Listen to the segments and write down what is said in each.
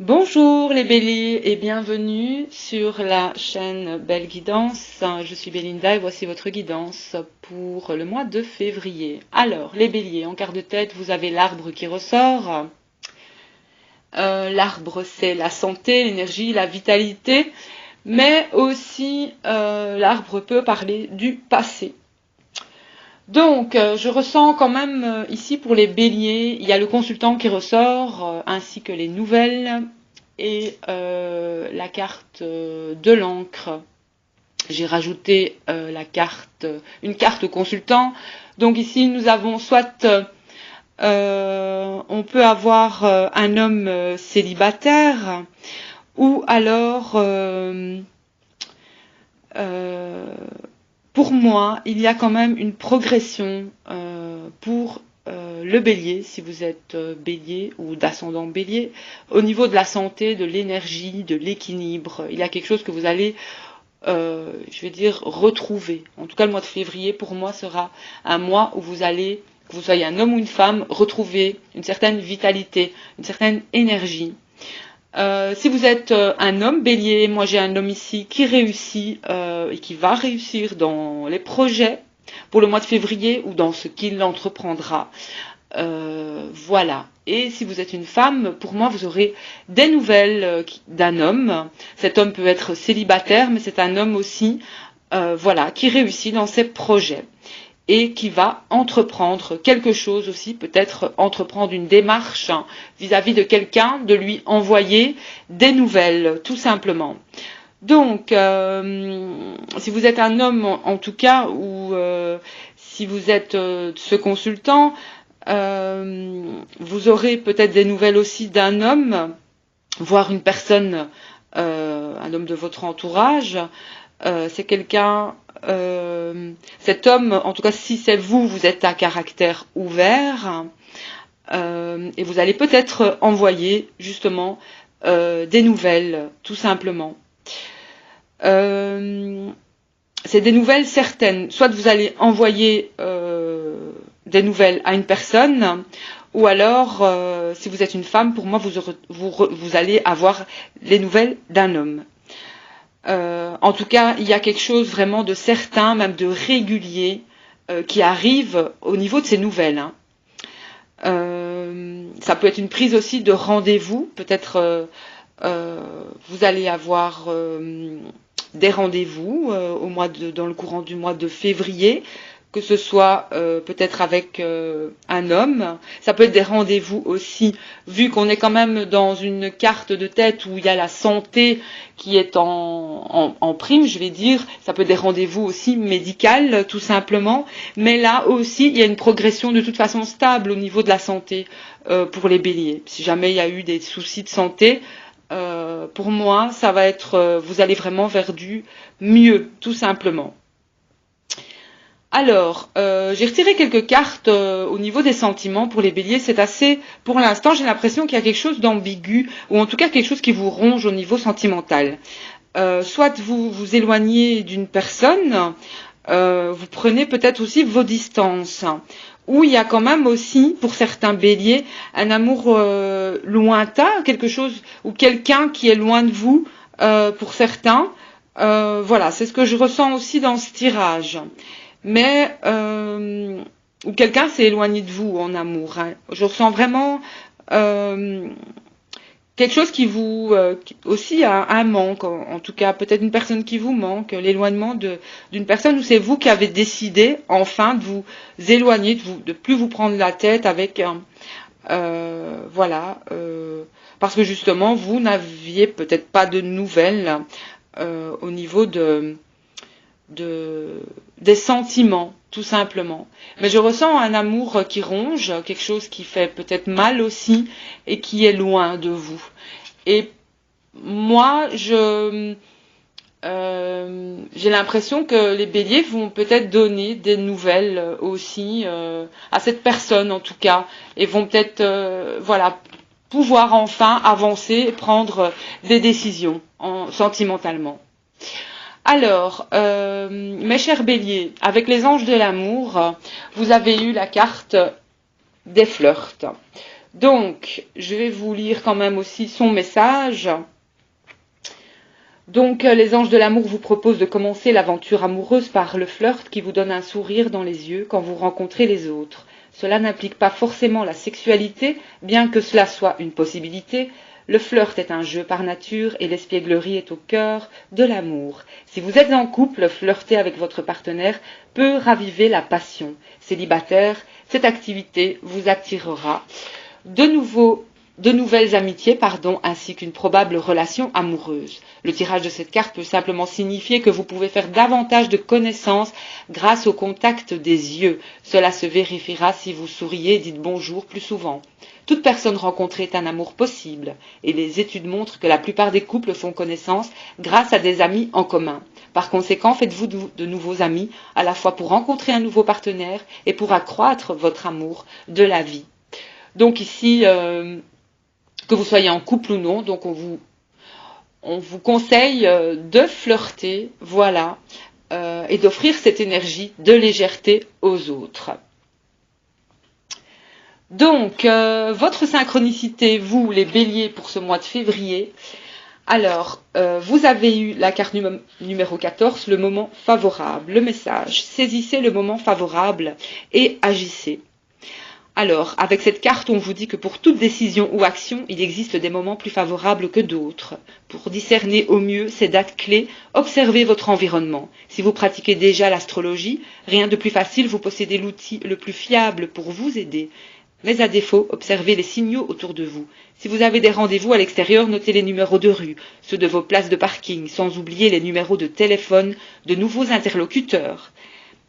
Bonjour les béliers et bienvenue sur la chaîne Belle Guidance. Je suis Belinda et voici votre guidance pour le mois de février. Alors les béliers, en quart de tête, vous avez l'arbre qui ressort. L'arbre, c'est la santé, l'énergie, la vitalité, mais aussi l'arbre peut parler du passé. Donc, je ressens quand même ici pour les béliers, il y a le consultant qui ressort, ainsi que les nouvelles et la carte de l'encre. J'ai rajouté une carte consultant. Donc ici, nous avons soit on peut avoir un homme célibataire ou alors pour moi, il y a quand même une progression pour le bélier, si vous êtes bélier ou d'ascendant bélier, au niveau de la santé, de l'énergie, de l'équilibre. Il y a quelque chose que vous allez, je vais dire, retrouver. En tout cas, le mois de février, pour moi, sera un mois où vous allez, que vous soyez un homme ou une femme, retrouver une certaine vitalité, une certaine énergie. Si vous êtes un homme bélier, moi j'ai un homme ici qui réussit et qui va réussir dans les projets pour le mois de février ou dans ce qu'il entreprendra. Voilà. Et si vous êtes une femme, pour moi vous aurez des nouvelles d'un homme. Cet homme peut être célibataire, mais c'est un homme aussi voilà, qui réussit dans ses projets et qui va entreprendre quelque chose aussi, peut-être entreprendre une démarche vis-à-vis de quelqu'un, de lui envoyer des nouvelles, tout simplement. Donc, si vous êtes un homme, en tout cas, ou si vous êtes ce consultant, vous aurez peut-être des nouvelles aussi d'un homme, voire une personne, un homme de votre entourage. C'est quelqu'un, cet homme, en tout cas si c'est vous, vous êtes à caractère ouvert et vous allez peut-être envoyer justement des nouvelles, tout simplement. C'est des nouvelles certaines. Soit vous allez envoyer des nouvelles à une personne, ou alors, si vous êtes une femme, pour moi, vous allez avoir les nouvelles d'un homme. En tout cas, il y a quelque chose vraiment de certain, même de régulier, qui arrive au niveau de ces nouvelles. Ça peut être une prise aussi de rendez-vous. Peut-être vous allez avoir des rendez-vous dans le courant du mois de février, que ce soit peut-être avec un homme. Ça peut être des rendez-vous aussi, vu qu'on est quand même dans une carte de tête où il y a la santé qui est en prime, je vais dire. Ça peut être des rendez-vous aussi médicaux, tout simplement. Mais là aussi, il y a une progression de toute façon stable au niveau de la santé pour les béliers. Si jamais il y a eu des soucis de santé, pour moi, ça va être, vous allez vraiment vers du mieux, tout simplement. Alors, j'ai retiré quelques cartes au niveau des sentiments pour les béliers. C'est assez, pour l'instant, j'ai l'impression qu'il y a quelque chose d'ambigu, ou en tout cas quelque chose qui vous ronge au niveau sentimental. Soit vous vous éloignez d'une personne, vous prenez peut-être aussi vos distances, où il y a quand même aussi, pour certains béliers, un amour lointain, quelque chose, ou quelqu'un qui est loin de vous, pour certains. Voilà, c'est ce que je ressens aussi dans ce tirage. Mais où quelqu'un s'est éloigné de vous en amour. Hein. Je ressens vraiment quelque chose qui vous aussi un manque, en tout cas peut-être une personne qui vous manque, l'éloignement d'une personne où c'est vous qui avez décidé enfin de vous éloigner, de plus vous prendre la tête avec voilà, parce que justement vous n'aviez peut-être pas de nouvelles au niveau des sentiments, tout simplement. Mais je ressens un amour qui ronge, quelque chose qui fait peut-être mal aussi et qui est loin de vous. Et moi, j'ai l'impression que les béliers vont peut-être donner des nouvelles aussi à cette personne en tout cas, et vont peut-être voilà, pouvoir enfin avancer et prendre des décisions sentimentalement. Alors, mes chers béliers, avec les anges de l'amour, vous avez eu la carte des flirts. Donc, je vais vous lire quand même aussi son message. Donc, les anges de l'amour vous proposent de commencer l'aventure amoureuse par le flirt qui vous donne un sourire dans les yeux quand vous rencontrez les autres. Cela n'implique pas forcément la sexualité, bien que cela soit une possibilité. Le flirt est un jeu par nature et l'espièglerie est au cœur de l'amour. Si vous êtes en couple, flirter avec votre partenaire peut raviver la passion. Célibataire, cette activité vous attirera de nouvelles amitiés, ainsi qu'une probable relation amoureuse. Le tirage de cette carte peut simplement signifier que vous pouvez faire davantage de connaissances grâce au contact des yeux. Cela se vérifiera si vous souriez et dites bonjour plus souvent. Toute personne rencontrée est un amour possible, et les études montrent que la plupart des couples font connaissance grâce à des amis en commun. Par conséquent, faites-vous de nouveaux amis, à la fois pour rencontrer un nouveau partenaire et pour accroître votre amour de la vie. Donc ici, que vous soyez en couple ou non, donc on vous conseille de flirter, voilà, et d'offrir cette énergie de légèreté aux autres. Donc, votre synchronicité, vous, les béliers, pour ce mois de février. Alors, vous avez eu la carte numéro 14, le moment favorable, le message. Saisissez le moment favorable et agissez. Alors, avec cette carte, on vous dit que pour toute décision ou action, il existe des moments plus favorables que d'autres. Pour discerner au mieux ces dates clés, observez votre environnement. Si vous pratiquez déjà l'astrologie, rien de plus facile, vous possédez l'outil le plus fiable pour vous aider. Mais à défaut, observez les signaux autour de vous. Si vous avez des rendez-vous à l'extérieur, notez les numéros de rue, ceux de vos places de parking, sans oublier les numéros de téléphone de nouveaux interlocuteurs.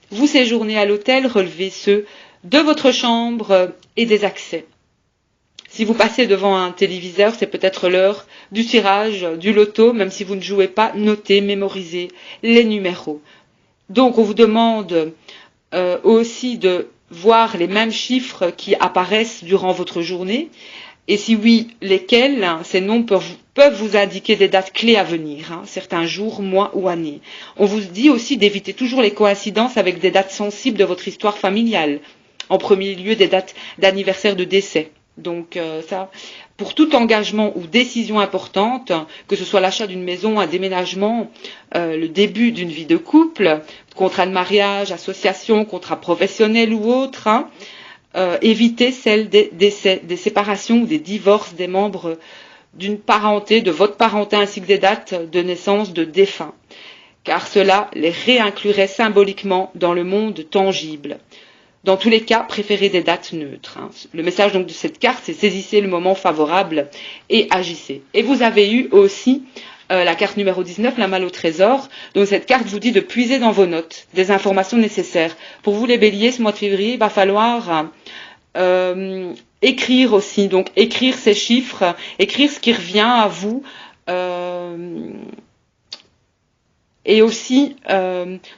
Vous séjournez à l'hôtel, relevez ceux de votre chambre et des accès. Si vous passez devant un téléviseur, c'est peut-être l'heure du tirage, du loto, même si vous ne jouez pas, notez, mémorisez les numéros. Donc on vous demande aussi de voir les mêmes chiffres qui apparaissent durant votre journée. Et si oui, lesquels? Ces noms peuvent vous indiquer des dates clés à venir, certains jours, mois ou années. On vous dit aussi d'éviter toujours les coïncidences avec des dates sensibles de votre histoire familiale. En premier lieu, des dates d'anniversaire de décès. Donc ça, pour tout engagement ou décision importante, que ce soit l'achat d'une maison, un déménagement, le début d'une vie de couple, contrat de mariage, association, contrat professionnel ou autre, évitez celle des décès, des séparations ou des divorces des membres d'une parenté, de votre parenté, ainsi que des dates de naissance de défunts, car cela les réinclurait symboliquement dans le monde tangible. Dans tous les cas, préférez des dates neutres. Le message donc de cette carte, c'est saisissez le moment favorable et agissez. Et vous avez eu aussi la carte numéro 19, la malle au trésor. Donc cette carte vous dit de puiser dans vos notes des informations nécessaires. Pour vous les béliers, ce mois de février, il va falloir écrire aussi. Donc écrire ces chiffres, écrire ce qui revient à vous. Et aussi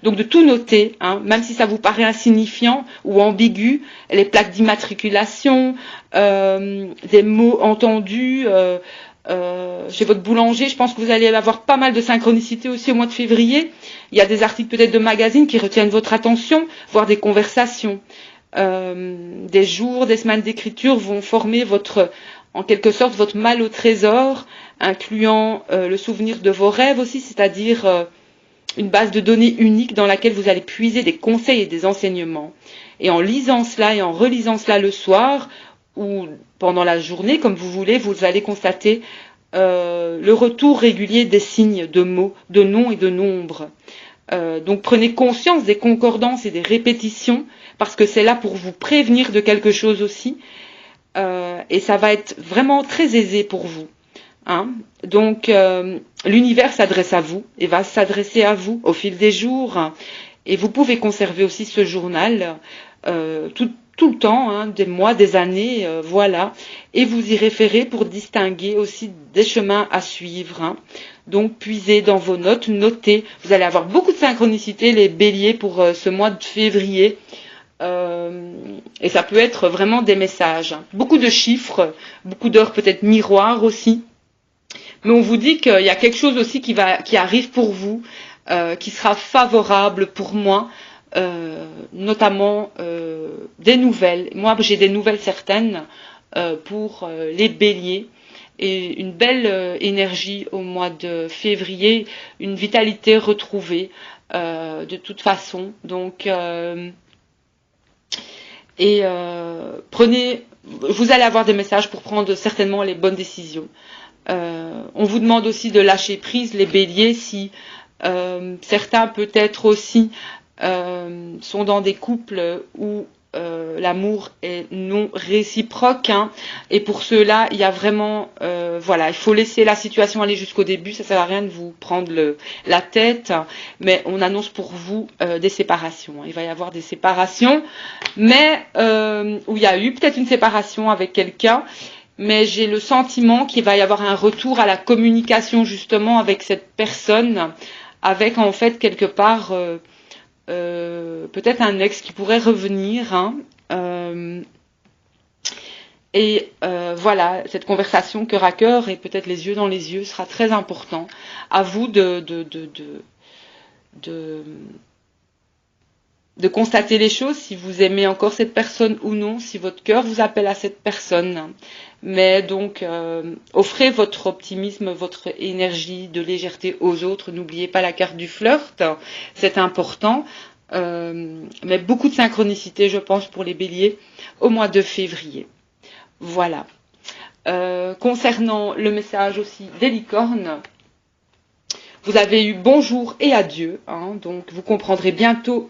donc de tout noter, même si ça vous paraît insignifiant ou ambigu, les plaques d'immatriculation, des mots entendus. Chez votre boulanger, je pense que vous allez avoir pas mal de synchronicité aussi au mois de février. Il y a des articles peut-être de magazines qui retiennent votre attention, voire des conversations. Des jours, des semaines d'écriture vont former en quelque sorte votre malle au trésor, incluant le souvenir de vos rêves aussi, c'est-à-dire une base de données unique dans laquelle vous allez puiser des conseils et des enseignements. Et en lisant cela et en relisant cela le soir ou pendant la journée, comme vous voulez, vous allez constater le retour régulier des signes, de mots, de noms et de nombres. Donc prenez conscience des concordances et des répétitions, parce que c'est là pour vous prévenir de quelque chose aussi. Et ça va être vraiment très aisé pour vous. Donc l'univers s'adresse à vous et va s'adresser à vous au fil des jours, et vous pouvez conserver aussi ce journal tout le temps, des mois, des années, voilà, et vous y référez pour distinguer aussi des chemins à suivre. Donc puisez dans vos notes, notez, vous allez avoir beaucoup de synchronicité les béliers pour ce mois de février. Et ça peut être vraiment des messages, beaucoup de chiffres, beaucoup d'heures peut-être miroirs aussi. Mais on vous dit qu'il y a quelque chose aussi qui arrive pour vous, qui sera favorable pour moi, notamment des nouvelles. Moi, j'ai des nouvelles certaines pour les béliers. Et une belle énergie au mois de février, une vitalité retrouvée de toute façon. Donc, prenez, vous allez avoir des messages pour prendre certainement les bonnes décisions. On vous demande aussi de lâcher prise, les béliers, si certains peut-être aussi sont dans des couples où l'amour est non réciproque, hein. Et pour ceux-là, il y a vraiment, voilà, il faut laisser la situation aller jusqu'au début. Ça sert à rien de vous prendre la tête, mais on annonce pour vous des séparations. Il va y avoir des séparations, mais où il y a eu peut-être une séparation avec quelqu'un. Mais j'ai le sentiment qu'il va y avoir un retour à la communication justement avec cette personne, avec en fait quelque part peut-être un ex qui pourrait revenir, hein, voilà, cette conversation cœur à cœur et peut-être les yeux dans les yeux sera très important. À vous de constater les choses, si vous aimez encore cette personne ou non, si votre cœur vous appelle à cette personne. Mais donc, offrez votre optimisme, votre énergie de légèreté aux autres. N'oubliez pas la carte du flirt, c'est important. Mais beaucoup de synchronicité, je pense, pour les béliers au mois de février. Voilà. Concernant le message aussi des licornes, vous avez eu bonjour et adieu, hein, donc vous comprendrez bientôt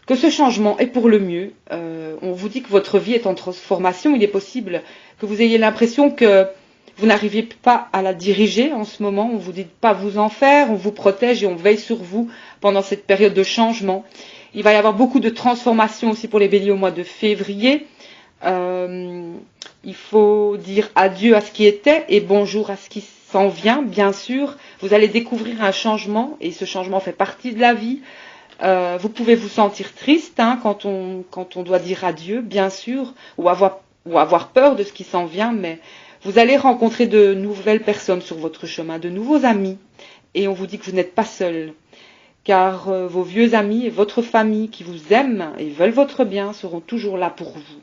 que ce changement est pour le mieux. On vous dit que votre vie est en transformation. Il est possible que vous ayez l'impression que vous n'arriviez pas à la diriger en ce moment. On vous dit de pas vous en faire, on vous protège et on veille sur vous pendant cette période de changement. Il va y avoir beaucoup de transformations aussi pour les béliers au mois de février. Il faut dire adieu à ce qui était et bonjour à ce qui s'en vient, bien sûr. Vous allez découvrir un changement et ce changement fait partie de la vie. Vous pouvez vous sentir triste, hein, quand on doit dire adieu, bien sûr, ou avoir peur de ce qui s'en vient, mais vous allez rencontrer de nouvelles personnes sur votre chemin, de nouveaux amis, et on vous dit que vous n'êtes pas seul, car vos vieux amis et votre famille qui vous aiment et veulent votre bien seront toujours là pour vous.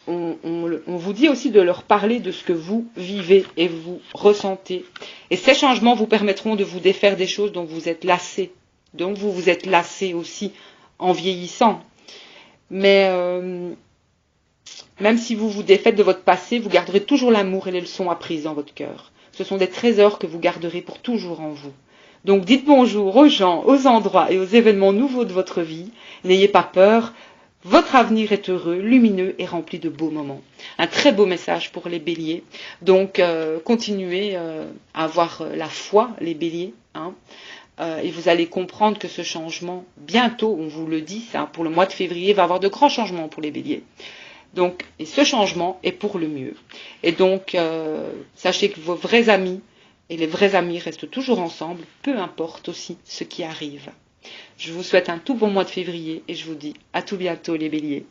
On vous dit aussi de leur parler de ce que vous vivez et vous ressentez. Et ces changements vous permettront de vous défaire des choses dont vous êtes lassés. Donc vous vous êtes lassé aussi en vieillissant. Mais même si vous vous défaites de votre passé, vous garderez toujours l'amour et les leçons apprises dans votre cœur. Ce sont des trésors que vous garderez pour toujours en vous. Donc dites bonjour aux gens, aux endroits et aux événements nouveaux de votre vie. N'ayez pas peur. Votre avenir est heureux, lumineux et rempli de beaux moments. Un très beau message pour les béliers. Donc continuez à avoir la foi, les béliers, hein. Et vous allez comprendre que ce changement, bientôt, on vous le dit, ça, pour le mois de février, va avoir de grands changements pour les béliers. Donc, et ce changement est pour le mieux. Et donc, sachez que vos vrais amis et les vrais amis restent toujours ensemble, peu importe aussi ce qui arrive. Je vous souhaite un tout bon mois de février et je vous dis à tout bientôt les béliers.